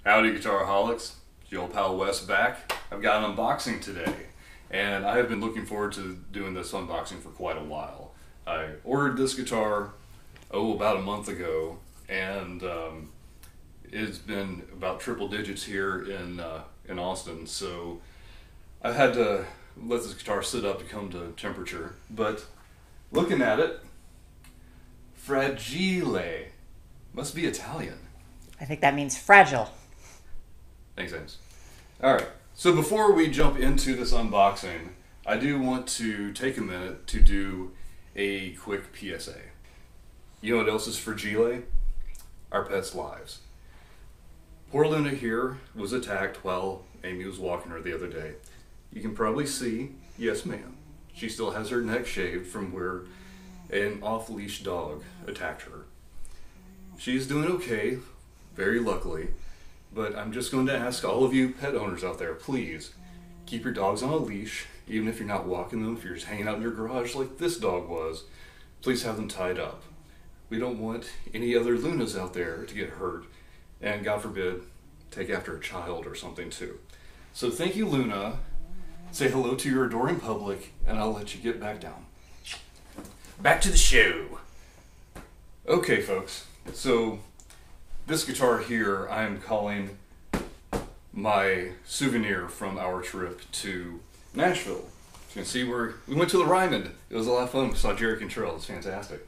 Howdy Guitaraholics, it's your old pal Wes back. I've got an unboxing today, and I have been looking forward to doing this unboxing for quite a while. I ordered this guitar, about a month ago, and it's been about triple digits here in Austin, so I've had to let this guitar sit up to come to temperature. But looking at it, fragile, must be Italian. I think that means fragile. Thanks, James. Alright, so before we jump into this unboxing, I do want to take a minute to do a quick PSA. You know what else is fragile? Our pets' lives. Poor Luna here was attacked while Amy was walking her the other day. You can probably see, yes ma'am, she still has her neck shaved from where an off-leash dog attacked her. She's doing okay, very luckily. But I'm just going to ask all of you pet owners out there, please, keep your dogs on a leash, even if you're not walking them, if you're just hanging out in your garage like this dog was, please have them tied up. We don't want any other Lunas out there to get hurt, and God forbid, take after a child or something too. So thank you, Luna. Say hello to your adoring public, and I'll let you get back down. Back to the show. Okay, folks, so this guitar here I'm calling my souvenir from our trip to Nashville. You can see we went to the Ryman. It was a lot of fun. We saw Jerry Cantrell. It was fantastic.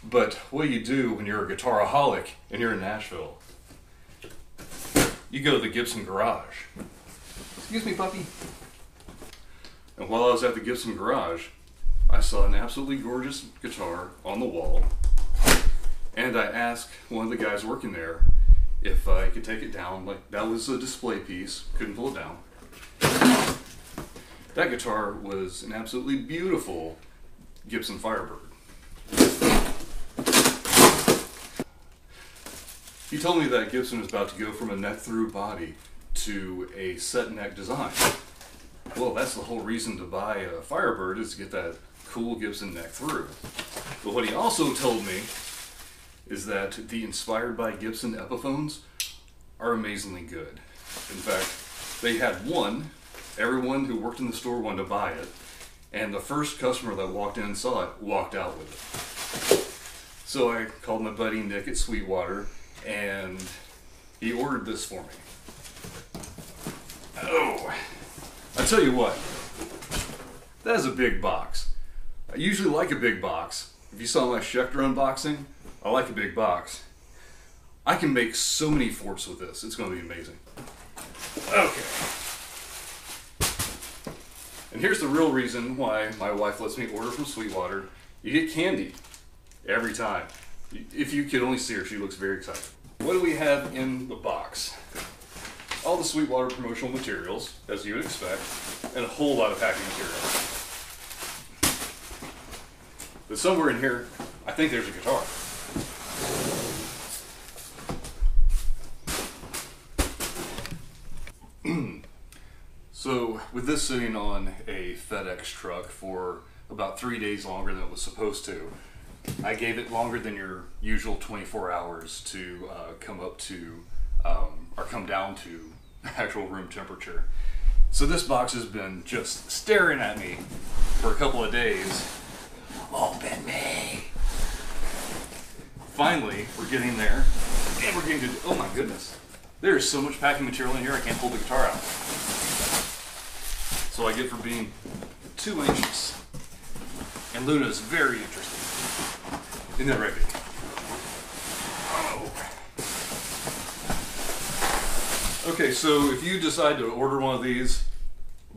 But what do you do when you're a guitaraholic and you're in Nashville? You go to the Gibson garage. Excuse me, puppy. And while I was at the Gibson garage, I saw an absolutely gorgeous guitar on the wall. And I asked one of the guys working there if I could take it down. Like, that was a display piece, couldn't pull it down. That guitar was an absolutely beautiful Gibson Firebird. He told me that Gibson was about to go from a neck-through body to a set neck design. Well, that's the whole reason to buy a Firebird, is to get that cool Gibson neck-through. But what he also told me is that the inspired by Gibson Epiphones are amazingly good. In fact, they had one. Everyone who worked in the store wanted to buy it, and the first customer that walked in and saw it walked out with it. So I called my buddy Nick at Sweetwater, and he ordered this for me. Oh, I tell you what, that is a big box. I usually like a big box. If you saw my Schecter unboxing, I like a big box. I can make so many forks with this. It's going to be amazing. Okay. And here's the real reason why my wife lets me order from Sweetwater. You get candy every time. If you could only see her, she looks very excited. What do we have in the box? All the Sweetwater promotional materials, as you would expect, and a whole lot of packing material. But somewhere in here, I think there's a guitar. So, with this sitting on a FedEx truck for about 3 days longer than it was supposed to, I gave it longer than your usual 24 hours to come up to, or come down to actual room temperature. So this box has been just staring at me for a couple of days. Open me! Finally, we're getting there, and we're getting to, oh my goodness. There is so much packing material in here, I can't pull the guitar out. So I get for being too anxious. And Luna is very interested. Isn't that right, baby? Oh. Okay, so if you decide to order one of these,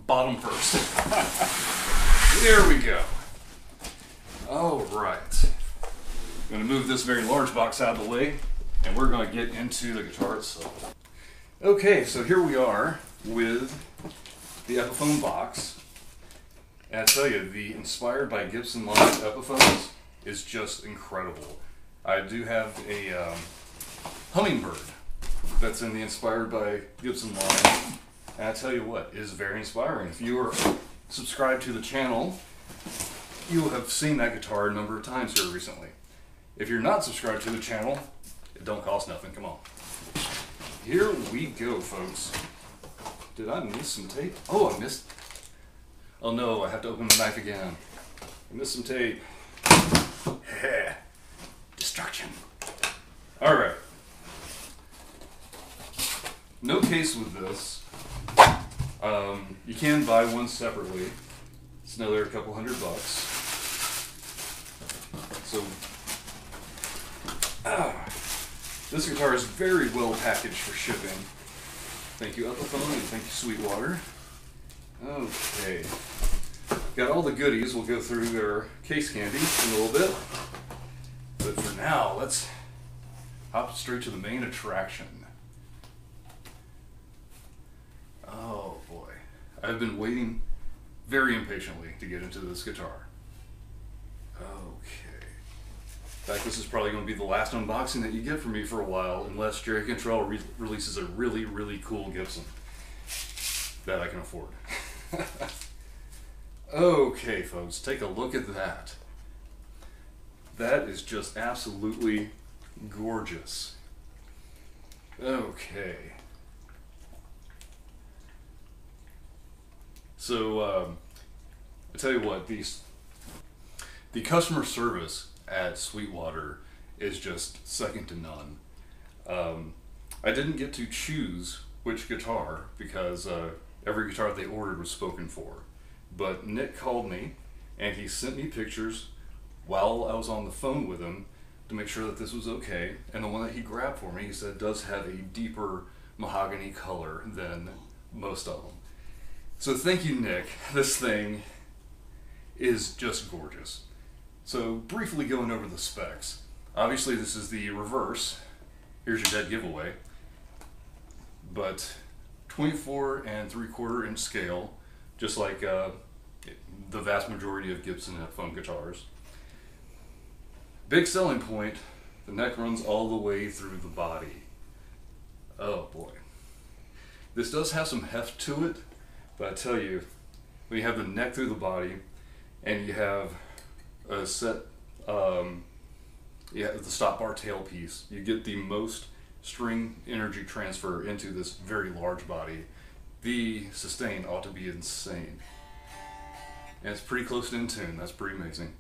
bottom first. There we go. All right. I'm going to move this very large box out of the way, and we're going to get into the guitar itself. Okay, so here we are with the Epiphone box. And I tell you, the inspired by Gibson line Epiphones is just incredible. I do have a hummingbird that's in the inspired by Gibson line. And I tell you what, it is very inspiring. If you are subscribed to the channel, you will have seen that guitar a number of times here recently. If you're not subscribed to the channel, it don't cost nothing, come on. here we go, folks. Did I miss some tape? Oh, I missed. Oh no, I have to open the knife again. I missed some tape. Destruction. Alright. No case with this. You can buy one separately. It's another couple $100. So, this guitar is very well packaged for shipping. Thank you, Epiphone, and thank you, Sweetwater. Okay. Got all the goodies. We'll go through their case candy in a little bit. But for now, let's hop straight to the main attraction. Oh boy. I've been waiting very impatiently to get into this guitar. Okay. In fact, this is probably going to be the last unboxing that you get from me for a while, unless Jerry Cantrell releases a really, really cool Gibson that I can afford. Okay, folks, take a look at that. That is just absolutely gorgeous. Okay. So, I tell you what, the customer service at Sweetwater is just second to none. I didn't get to choose which guitar because every guitar they ordered was spoken for. But Nick called me and he sent me pictures while I was on the phone with him to make sure that this was okay. And the one that he grabbed for me, he said, does have a deeper mahogany color than most of them. So thank you, Nick. This thing is just gorgeous. So briefly going over the specs. Obviously this is the reverse. Here's your dead giveaway. But 24 3/4 inch scale, just like the vast majority of Gibson Epiphone guitars. Big selling point, the neck runs all the way through the body. Oh boy. This does have some heft to it, but I tell you, when you have the neck through the body and you have a set, the stop bar tailpiece, you get the most string energy transfer into this very large body. The sustain ought to be insane. And it's pretty close to in tune. That's pretty amazing.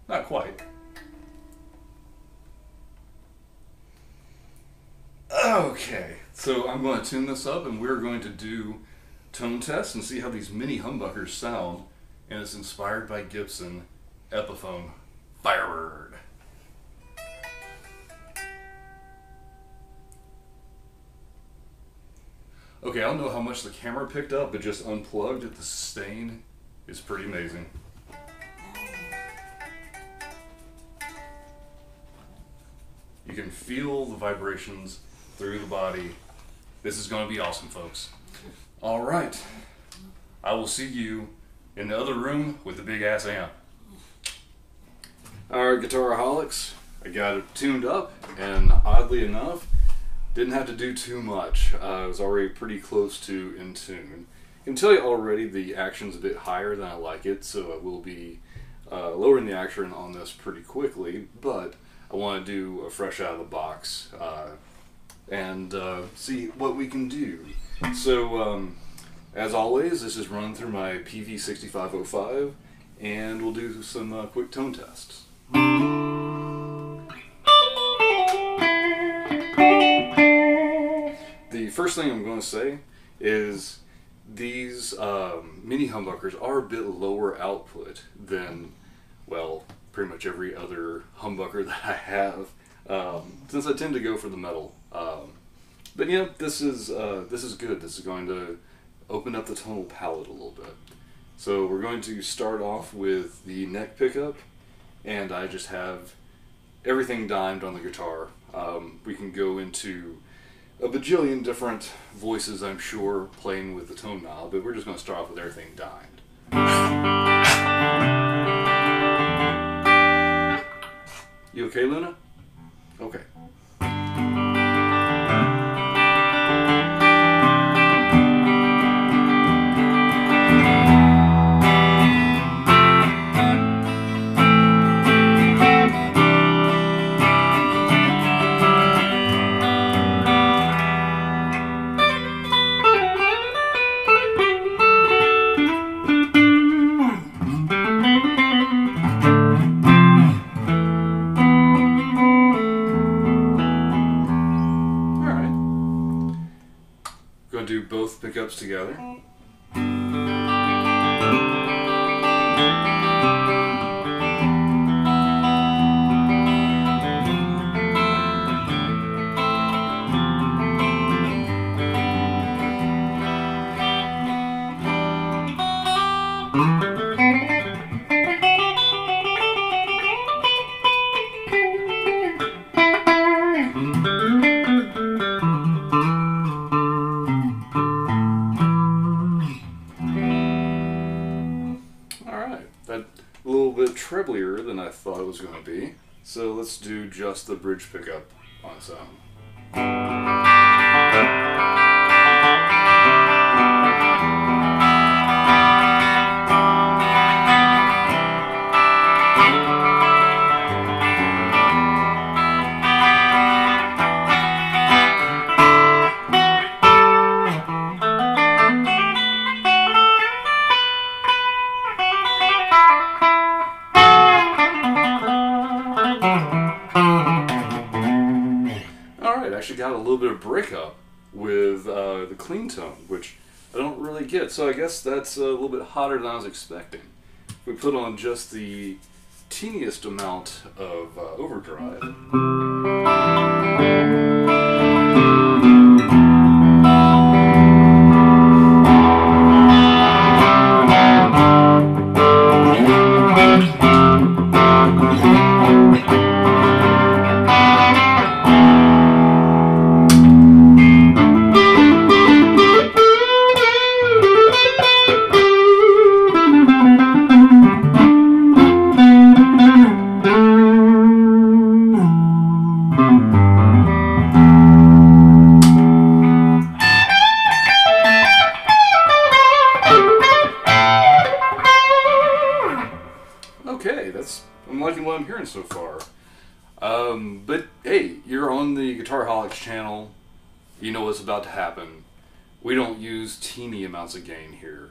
Not quite. Okay, so I'm going to tune this up and we're going to do tone tests and see how these mini humbuckers sound. And it's inspired by Gibson Epiphone Firebird. Okay, I don't know how much the camera picked up, but just unplugged at the sustain is pretty amazing. You can feel the vibrations through the body. This is going to be awesome, folks. All right, I will see you in the other room with the big ass amp. All right, Guitaraholics, I got it tuned up, and oddly enough, didn't have to do too much. I was already pretty close to in tune. I can tell you already the action's a bit higher than I like it, so I will be lowering the action on this pretty quickly, but I want to do a fresh out of the box and see what we can do. So, as always, this is run through my PV6505, and we'll do some quick tone tests. The first thing I'm going to say is these mini humbuckers are a bit lower output than, well, pretty much every other humbucker that I have, since I tend to go for the metal. But yeah, this is good. This is going to open up the tonal palette a little bit. So we're going to start off with the neck pickup, and I just have everything dimed on the guitar. We can go into a bajillion different voices, I'm sure, playing with the tone knob, but we're just going to start off with everything dimed. You okay, Luna? Okay. both pickups together. A little bit treblier than I thought it was going to be. So let's do just the bridge pickup on its own. Actually got a little bit of breakup with the clean tone, which I don't really get, so I guess that's a little bit hotter than I was expecting. We put on just the teeniest amount of overdrive. Okay, I'm liking what I'm hearing so far. But hey, you're on the Guitarholics channel. You know what's about to happen. We don't use teeny amounts of gain here.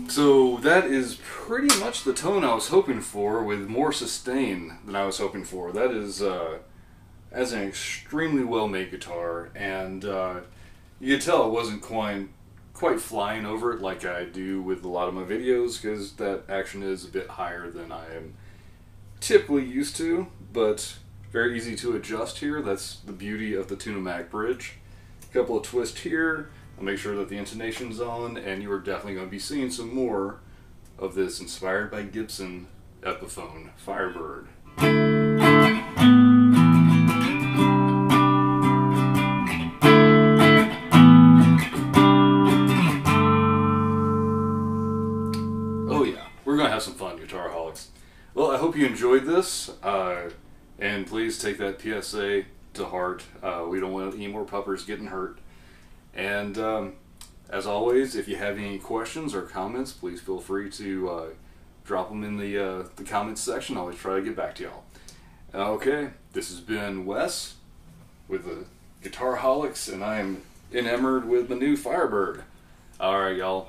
So that is pretty much the tone I was hoping for, with more sustain than I was hoping for. That is as an extremely well-made guitar, and you can tell it wasn't quite flying over it like I do with a lot of my videos, because that action is a bit higher than I am typically used to, but very easy to adjust here. That's the beauty of the Tune-O-Mac bridge. A couple of twists here. I'll make sure that the intonation's on, and you are definitely going to be seeing some more of this inspired by Gibson Epiphone Firebird. Oh yeah, we're going to have some fun, Guitaraholics. Well, I hope you enjoyed this, and please take that PSA to heart. We don't want any more puppers getting hurt. And as always, if you have any questions or comments, please feel free to drop them in the comments section. I'll always try to get back to y'all. Okay, this has been Wes with the Guitaraholics, and I am enamored with the new Firebird. Alright, y'all.